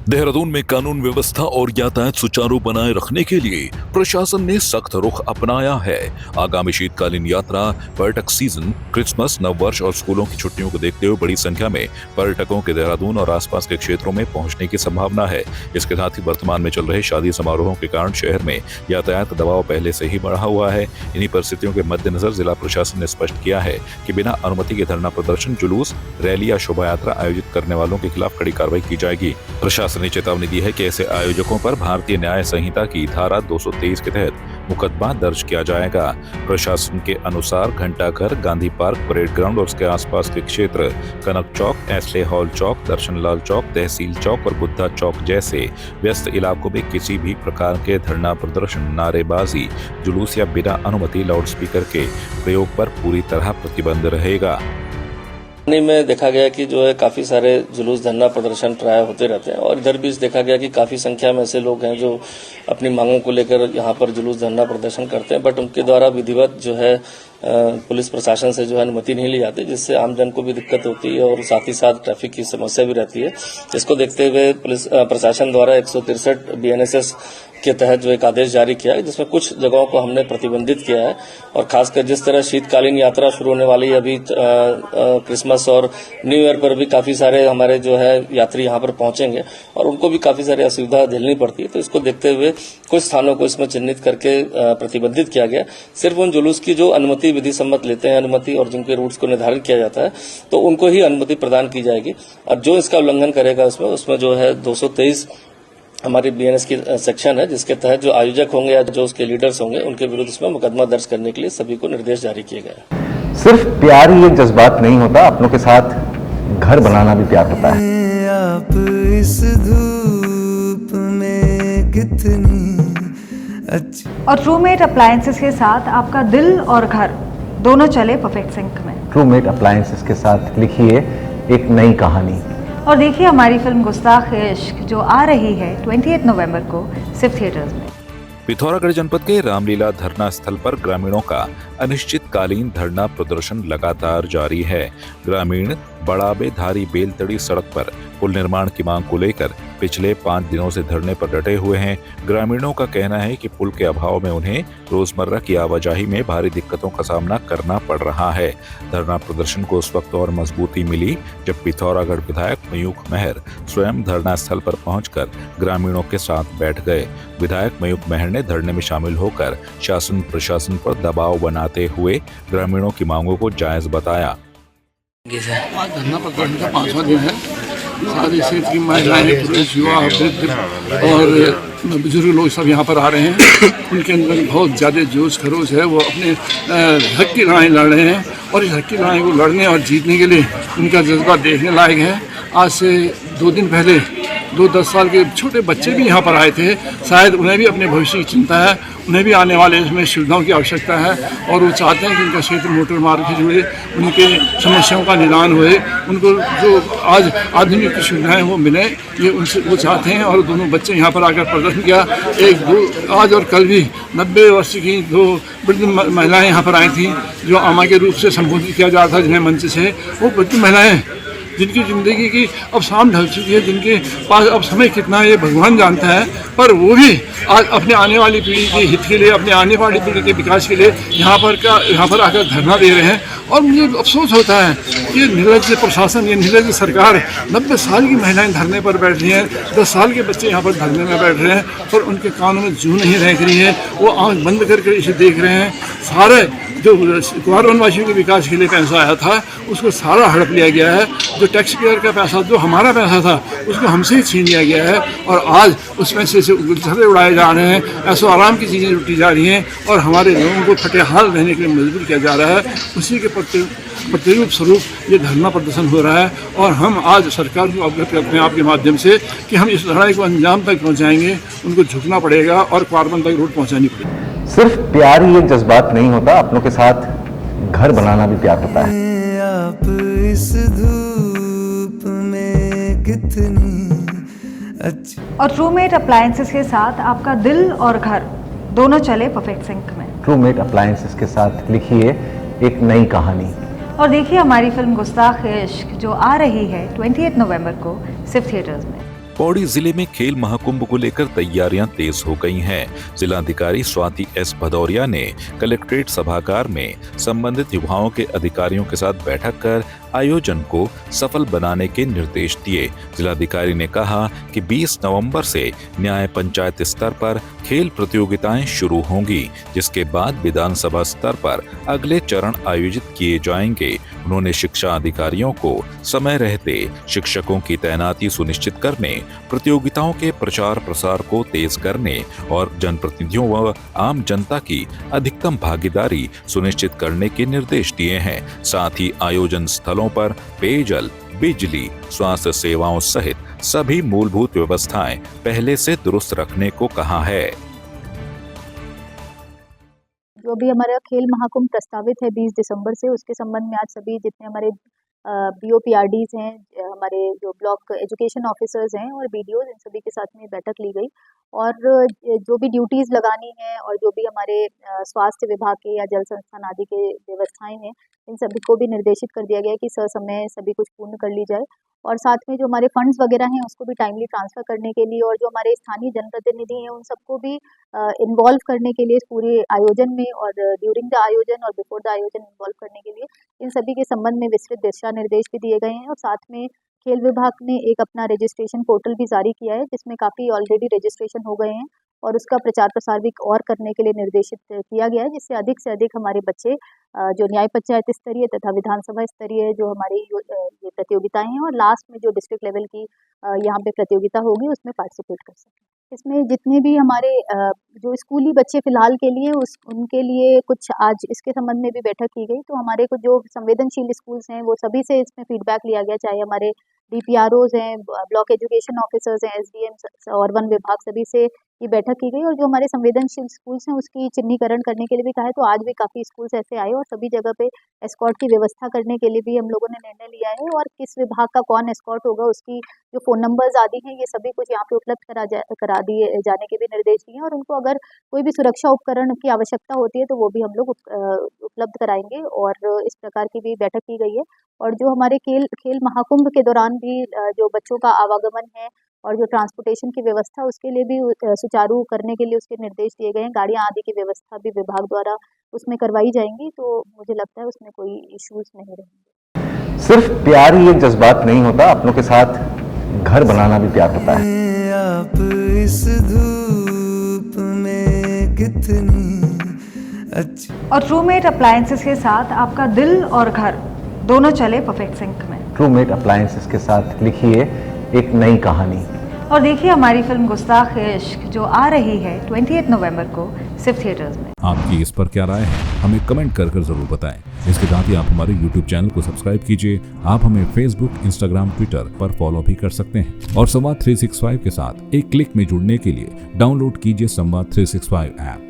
देहरादून में कानून व्यवस्था और यातायात सुचारू बनाए रखने के लिए प्रशासन ने सख्त रुख अपनाया है। आगामी शीतकालीन यात्रा, पर्यटक सीजन, क्रिसमस, नववर्ष और स्कूलों की छुट्टियों को देखते हुए बड़ी संख्या में पर्यटकों के देहरादून और आसपास के क्षेत्रों में पहुंचने की संभावना है। इसके साथ ही वर्तमान में चल रहे शादी समारोहों के कारण शहर में यातायात दबाव पहले से ही बढ़ा हुआ है। इन्हीं परिस्थितियों के मद्देनजर जिला प्रशासन ने स्पष्ट किया है कि बिना अनुमति के धरना प्रदर्शन, जुलूस, रैली या शोभा यात्रा आयोजित करने वालों के खिलाफ कड़ी कार्रवाई की जाएगी। प्रशासन ने चेतावनी दी है कि ऐसे आयोजकों पर भारतीय न्याय संहिता की धारा 223 के तहत मुकदमा दर्ज किया जाएगा। प्रशासन के अनुसार घंटाघर, गांधी पार्क, परेड ग्राउंड और उसके आसपास के क्षेत्र, कनक चौक, एसले हॉल चौक, दर्शनलाल चौक, तहसील चौक और बुद्धा चौक जैसे व्यस्त इलाकों में किसी भी प्रकार के धरना प्रदर्शन, नारेबाजी, जुलूस या बिना अनुमति लाउडस्पीकर के प्रयोग पर पूरी तरह प्रतिबंध रहेगा। में देखा गया कि जो है काफी सारे जुलूस, धरना प्रदर्शन प्राय होते रहते हैं और इधर भी देखा गया कि काफी संख्या में ऐसे लोग हैं जो अपनी मांगों को लेकर यहाँ पर जुलूस, धरना प्रदर्शन करते हैं, बट उनके द्वारा विधिवत जो है पुलिस प्रशासन से जो है अनुमति नहीं ली जाती, जिससे आमजन को भी दिक्कत होती है और साथ ही साथ ट्रैफिक की समस्या भी रहती है। इसको देखते हुए पुलिस प्रशासन द्वारा 163 BNSS के तहत जो एक आदेश जारी किया है, जिसमें कुछ जगहों को हमने प्रतिबंधित किया है और खासकर जिस तरह शीतकालीन यात्रा शुरू होने वाली है, अभी क्रिसमस और न्यू ईयर पर भी काफी सारे हमारे जो है यात्री यहाँ पर पहुंचेंगे और उनको भी काफी सारी असुविधा झेलनी पड़ती है। तो इसको देखते हुए कुछ स्थानों को इसमें चिन्हित करके प्रतिबंधित किया गया। सिर्फ उन जुलूस की जो अनुमति विधि सम्मत लेते हैं अनुमति और जिनके रूट्स को निर्धारित किया जाता है, तो उनको ही अनुमति प्रदान की जाएगी और जो इसका उल्लंघन करेगा उसमें जो है 223 हमारी BNS की सेक्शन है, जिसके तहत जो आयोजक होंगे या जो उसके लीडर्स होंगे उनके विरुद्ध इसमें मुकदमा दर्ज करने के लिए सभी को निर्देश जारी किए गए हैं। सिर्फ प्यार ही एक जज्बात नहीं होता, अपनों के साथ घर बनाना भी प्यार होता है। आप इस धूप में कितनी अच्छी। और ट्रूमेट अप्लायंसेस के साथ आपका दिल और घर दोनों चले परफेक्ट सिंक में। ट्रूमेट अप्लायंसेस के साथ लिखिए एक नई कहानी और देखिए हमारी फिल्म गुस्ताख-ए-इश्क जो आ रही है 28 नवंबर को सिर्फ थिएटर्स में। पिथौरागढ़ जनपद के रामलीला धरना स्थल पर ग्रामीणों का अनिश्चितकालीन धरना प्रदर्शन लगातार जारी है। ग्रामीण बड़ाबे धारी बेलतड़ी सड़क पर पुल निर्माण की मांग को लेकर पिछले 5 दिनों से धरने पर डटे हुए हैं। ग्रामीणों का कहना है कि पुल के अभाव में उन्हें रोजमर्रा की आवाजाही में भारी दिक्कतों का सामना करना पड़ रहा है। धरना प्रदर्शन को उस वक्त और मजबूती मिली जब पिथौरागढ़ विधायक मयूख महर स्वयं धरना स्थल पर पहुंचकर ग्रामीणों के साथ बैठ गए। विधायक मयूख महर ने धरने में शामिल होकर शासन प्रशासन पर दबाव बनाते हुए ग्रामीणों की मांगों को जायज बताया। आज धरना प्रदर्शन का 5वां दिन है। सारे क्षेत्र की महिलाएं, पुरुष, युवा, वृद्ध और बुजुर्ग लोग सब यहाँ पर आ रहे हैं। उनके अंदर बहुत ज़्यादा जोश खरोश है। वो अपने हक की लड़ाई लड़ रहे हैं और इस हक की लड़ाई को लड़ने और जीतने के लिए उनका जज्बा देखने लायक है। आज से 2 दिन पहले 2-10 साल के छोटे बच्चे भी यहाँ पर आए थे। शायद उन्हें भी अपने भविष्य की चिंता है, उन्हें भी आने वाले इसमें सुविधाओं की आवश्यकता है और वो चाहते हैं कि उनका क्षेत्र मोटर मार्ग से जुड़े, उनके समस्याओं का निदान होए, उनको जो आज आधुनिक सुविधाएं वो मिले, ये उनसे वो चाहते हैं। और दोनों बच्चे यहाँ पर आकर प्रदर्शन किया। आज और कल भी 90 वर्ष की 2 वृद्ध महिलाएँ यहाँ पर आई थी, जो आमा के रूप से संबोधित किया जा रहा था जिन्हें मंच से। वो वृद्ध महिलाएँ जिनकी ज़िंदगी की अब शाम ढल चुकी है, जिनके पास अब समय कितना है ये भगवान जानता है, पर वो भी आज अपने आने वाली पीढ़ी के हित के लिए, अपने आने वाली पीढ़ी के विकास के लिए यहाँ पर आकर धरना दे रहे हैं। और मुझे अफसोस होता है कि निर्लज्ज प्रशासन, ये निर्लज्ज सरकार, 90 साल की महिलाएं धरने पर बैठ रही हैं, 10 साल के बच्चे यहाँ पर धरने में बैठ रहे हैं, पर उनके कानों में जूं नहीं रह रही है। वो आँख बंद करके इसे देख रहे हैं। सारे जो कुंवर वनवासियों के विकास के लिए पैसा आया था उसको सारा हड़प लिया गया है। जो टैक्स पेयर का पैसा, जो हमारा पैसा था, उसको हमसे ही छीन लिया गया है और आज उस पैसे से गुलछर्रे उड़ाए जा रहे हैं, ऐसो आराम की चीज़ें लुटी जा रही हैं और हमारे लोगों को फटेहाल रहने के लिए मजबूर किया जा रहा है। उसी के प्रतिरूप स्वरूप ये धरना प्रदर्शन हो रहा है और हम आज सरकार को अवगत करते हैं आपके माध्यम से कि हम इस लड़ाई को अंजाम तक पहुँचाएंगे। उनको झुकना पड़ेगा और क्वार्बन तक रोड पहुँचानी पड़ेगी। सिर्फ प्यार ही एक जज्बात नहीं होता, अपनों के साथ घर बनाना भी प्यार होता है। आप इस धूप में कितनी अच्छी। और ट्रूमेट अप्लायंसेस के साथ आपका दिल और घर दोनों चले परफेक्ट सिंक में। ट्रूमेट अप्लायंसेस के साथ लिखिए एक नई कहानी और देखिए हमारी फिल्म गुस्ताख-ए-इश्क जो आ रही है 28 नवंबर को सिर्फ थिएटर्स में। पौड़ी जिले में खेल महाकुंभ को लेकर तैयारियां तेज हो गई हैं। जिलाधिकारी स्वाति एस भदौरिया ने कलेक्ट्रेट सभागार में संबंधित विभागों के अधिकारियों के साथ बैठक कर आयोजन को सफल बनाने के निर्देश दिए। जिलाधिकारी ने कहा कि 20 नवंबर से न्याय पंचायत स्तर पर खेल प्रतियोगिताएं शुरू होंगी, जिसके बाद विधानसभा स्तर पर अगले चरण आयोजित किए जाएंगे। उन्होंने शिक्षा अधिकारियों को समय रहते शिक्षकों की तैनाती सुनिश्चित करने, प्रतियोगिताओं के प्रचार प्रसार को तेज करने और जनप्रतिनिधियों व आम जनता की अधिकतम भागीदारी सुनिश्चित करने के निर्देश दिए हैं। साथ ही आयोजन स्थलों पर पेयजल, बिजली, स्वास्थ्य सेवाओं सहित सभी मूलभूत व्यवस्थाएं पहले से दुरुस्त रखने को कहा है। जो भी हमारा खेल महाकुंभ प्रस्तावित है 20 दिसंबर से, उसके संबंध में आज सभी जितने हमारे BOPRDs हैं, हमारे जो ब्लॉक एजुकेशन ऑफिसर्स हैं और BDOs, इन सभी के साथ में बैठक ली गई और जो भी ड्यूटीज़ लगानी है और जो भी हमारे स्वास्थ्य विभाग के या जल संस्थान आदि के व्यवस्थाएं हैं, इन सभी को भी निर्देशित कर दिया गया है कि ससमय सभी कुछ पूर्ण कर ली जाए और साथ में जो हमारे फंड्स वगैरह हैं उसको भी टाइमली ट्रांसफ़र करने के लिए और जो हमारे स्थानीय जनप्रतिनिधि हैं उन सबको भी इन्वॉल्व करने के लिए इस पूरे आयोजन में और ड्यूरिंग द आयोजन और बिफोर द आयोजन इन्वॉल्व करने के लिए इन सभी के संबंध में विस्तृत दिशा निर्देश भी दिए गए हैं। और साथ में खेल विभाग ने एक अपना रजिस्ट्रेशन पोर्टल भी जारी किया है, जिसमें काफ़ी ऑलरेडी रजिस्ट्रेशन हो गए हैं और उसका प्रचार प्रसार भी और करने के लिए निर्देशित किया गया है, जिससे अधिक से अधिक हमारे बच्चे जो न्याय पंचायत स्तरीय तथा विधानसभा स्तरीय जो हमारी ये प्रतियोगिताएं हैं और लास्ट में जो डिस्ट्रिक्ट लेवल की यहाँ पे प्रतियोगिता होगी उसमें पार्टिसिपेट कर सकें। इसमें जितने भी हमारे जो स्कूली बच्चे फिलहाल के लिए उनके लिए कुछ आज इसके संबंध में भी बैठक की गई। तो हमारे कुछ जो संवेदनशील स्कूल्स हैं वो सभी से इसमें फीडबैक लिया गया, चाहे हमारे DPROs हैं, ब्लॉक एजुकेशन ऑफिसर्स हैं, SDM और वन विभाग, सभी से ये बैठक की गई और जो हमारे संवेदनशील स्कूल्स हैं उसकी चिन्हीकरण करने के लिए भी कहा है। तो आज भी काफ़ी स्कूल्स ऐसे आए और सभी जगह पे एस्कॉर्ट की व्यवस्था करने के लिए भी हम लोगों ने निर्णय लिया है और किस विभाग का कौन एस्कॉर्ट होगा उसकी जो फ़ोन नंबर्स आदि हैं ये सभी कुछ यहाँ पे उपलब्ध करा दिए जाने के भी निर्देश दिए हैं और उनको अगर कोई भी सुरक्षा उपकरण की आवश्यकता होती है तो वो भी हम लोग उपलब्ध कराएंगे और इस प्रकार की भी बैठक की गई है। और जो हमारे खेल महाकुंभ के दौरान भी जो बच्चों का आवागमन है और जो ट्रांसपोर्टेशन की व्यवस्था उसके लिए भी सुचारू करने के लिए उसके निर्देश दिए गए हैं। गाड़ियाँ आदि की व्यवस्था भी विभाग द्वारा उसमें करवाई जाएंगी, तो मुझे लगता है उसमें कोई इश्यूज नहीं रहेंगे। सिर्फ प्यार ही एक जज्बात नहीं होता, अपनों के साथ घर बनाना भी प्यार होता है। आप इस धूप में कितनी अच्छी। और ट्रूमेट अप्लायंसेस के साथ आपका दिल और घर दोनों चले परफेक्ट सिंक में। ट्रूमेट अप्लायंसेस के साथ लिखिए एक नई कहानी और देखिए हमारी फिल्म गुस्ताख इश्क जो आ रही है 28 नवंबर को सिर्फ थिएटर्स में। आपकी इस पर क्या राय है, हमें कमेंट कर जरूर बताएं। इसके साथ ही आप हमारे YouTube चैनल को सब्सक्राइब कीजिए। आप हमें Facebook, Instagram, Twitter पर फॉलो भी कर सकते हैं और संवाद 365 के साथ एक क्लिक में जुड़ने के लिए डाउनलोड कीजिए संवाद 365 ऐप।